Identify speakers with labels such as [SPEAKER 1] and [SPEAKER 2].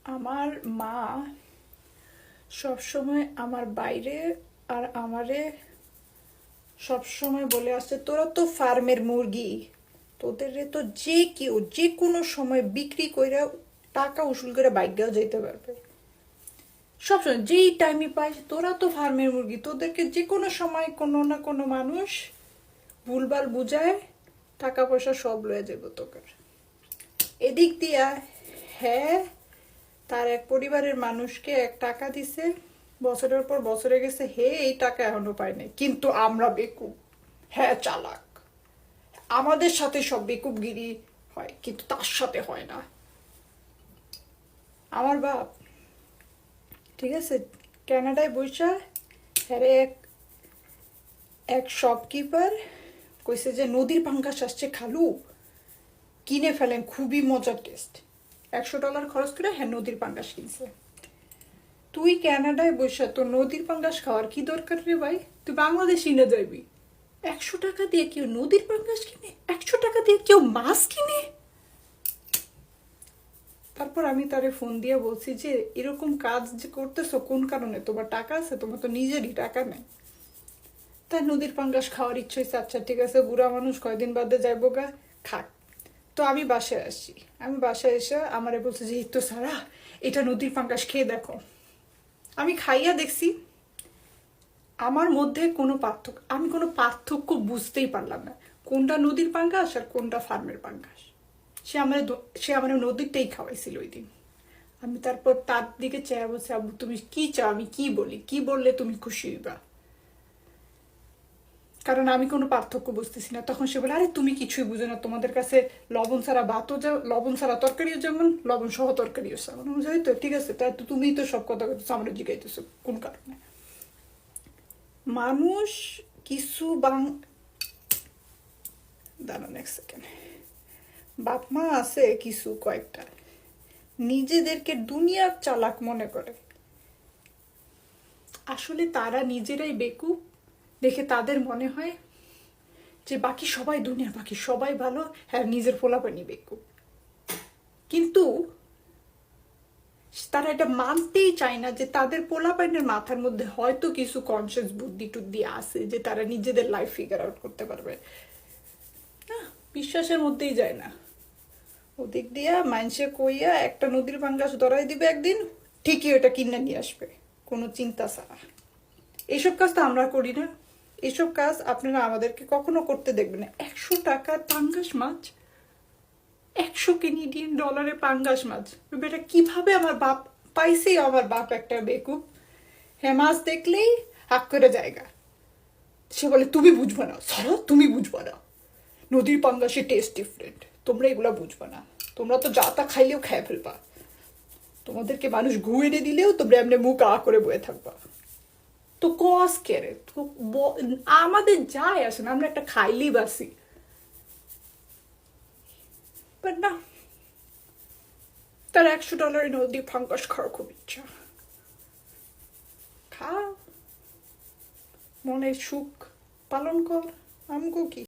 [SPEAKER 1] আমার মা সবসময় আমার বাইরে আর আমারে সবসময় বলে আসছে, তোরা তো ফার্মের মুরগি, তোদের তো যে কেউ যে কোনো সময় বিক্রি করে টাকা উসুল করে বাইকেও যেতে পারবে। সবসময় যেই টাইমে পাইস, তোরা তো ফার্মের মুরগি, তোদেরকে যে কোনো সময় কোনো না কোনো মানুষ ভুলভাল বুঝায় টাকা পয়সা সব লয়ে যাবো তোকে। এদিক দিয়া হ্যাঁ, তার এক পরিবারের মানুষকে এক টাকা দিছে, বছরের পর বছরে গেছে, হে এই টাকা এখনো পায় নাই। কিন্তু আমরা বেকুব, হ্যাঁ চালাক, আমাদের সাথে সব বেকুবগিরি হয় কিন্তু তার সাথে হয় না। আমার বাপ ঠিক আছে কানাডায় বৈশা, হ্যাঁ এক এক শপকিপার কইছে যে নদীর পাঙ্গাস আসছে খালু, কিনে ফেলেন, খুবই মজার টেস্ট। $100 খরচ করে হ্যাঁ নদীর পাঙ্গাস কিনছে। তুই কানাডায় বসে তোর নদীর পাঙ্গাস খাওয়ার কি দরকার রে ভাই? তুই বাংলাদেশে না যাবি। 100 টাকা দিয়ে কেউ নদীর পাঙ্গাস কিনে? 100 টাকা দিয়ে কেউ মাছ কিনে? তারপর আমি তারে ফোন দিয়ে বলছি যে এরকম কাজ যে করতেছো কোন কারণে? তোমার টাকা আছে? তোমার তো নিজেরই টাকা নেই। তাই নদীর পাঙ্গাস খাওয়ার ইচ্ছে হয়েছে, আচ্ছা ঠিক আছে, বুড়া মানুষ কয়দিন বাদে যাইবো গা, খাক। তো আমি বাসায় আসি, আমি বাসায় এসে আমারে বলছে যে এই তো সারা, এটা নদীর পাঙ্গাস খেয়ে দেখো। আমি খাইয়া দেখছি, আমার মধ্যে কোনো পার্থক্য, আমি কোনো পার্থক্য বুঝতেই পারলাম না, কোনটা নদীর পাঙ্গাস আর কোনটা ফার্মের পাঙ্গাস। সে আমার নদীরটাই খাওয়াইছিল ওই দিন। আমি তারপর তার দিকে চেয়ে বলছি, আব্বু তুমি কি চাও আমি কি বলি, কি বললে তুমি খুশি হইবা? কারণ আমি কোনো পার্থক্য বুঝতেছি না। তখন সে বলে, আরে তুমি কিছুই বুঝো না, তোমাদের কাছে লবণ ছাড়া ভাতও লবণ ছাড়া তরকারিও যেমন, লবণ সহ তরকারিও যেমন। আমি বলি, তো ঠিক আছে, তাই তো তুমিই তো সব কথা বলতেছো, আমরা জিজ্ঞাইতেছো কোন কারণে? মানুষ কিছু দাঁড়ান এক সেকেন্ড, বাপ মা আছে কিছু কয়েকটা নিজেদেরকে দুনিয়ার চালাক মনে করে, আসলে তারা নিজেরাই বেকুব। দেখে তাদের মনে হয় যে বাকি সবাই, দুনিয়ার বাকি সবাই ভালো, হ্যাঁ নিজের পোলাপানি বেকুব। কিন্তু তারা এটা মানতেই চায় না যে তাদের পোলাপাইনের মাথার মধ্যে হয়তো কিছু কনসিয়াস বুদ্ধি টুদ্ধি আছে, যে তারা নিজেদের লাইফ ফিগার আউট করতে পারবে না। বিশ্বাসের মধ্যেই যায় না। ওদিক দিয়া মাইনসে কইয়া একটা নদীর পাঙ্গাস ধরাই দিবে একদিন, ঠিকই ওটা কিনে নিয়ে আসবে কোনো চিন্তা ছাড়া। এইসব কাজ তো আমরা করি না, এসব কাজ আপনারা আমাদেরকে কখনো করতে দেখবেন না। 100 টাকার পাঙ্গাস মাছ, $100 পাঙ্গাস মাছ, এটা কিভাবে আমার বাপ পাইছে? আমার বাপ একটা বেকুব, হ্যাঁ মাছ দেখলেই হাক করে জায়গা। সে বলে তুমি বুঝবা না সরো, তুমি বুঝবা না, নদীর পাঙ্গাসের টেস্ট ডিফারেন্ট, তোমরা এগুলা বুঝবা না, তোমরা তো যা তা খাইলেও খেয়ে ফেলবা, তোমাদেরকে মানুষ ঘু এনে দিলেও তোমরা এমনি মুখ আ করে বয়ে থাকবা। তো কস কেরে আমাদের যায় আসে না, আমরা একটা খাইলেই বাসি। বাট না, তার $100 নদী ফাঙ্গাস খাওয়ার খুব ইচ্ছা। খা, মনের সুখ পালন কর, আমগো কি।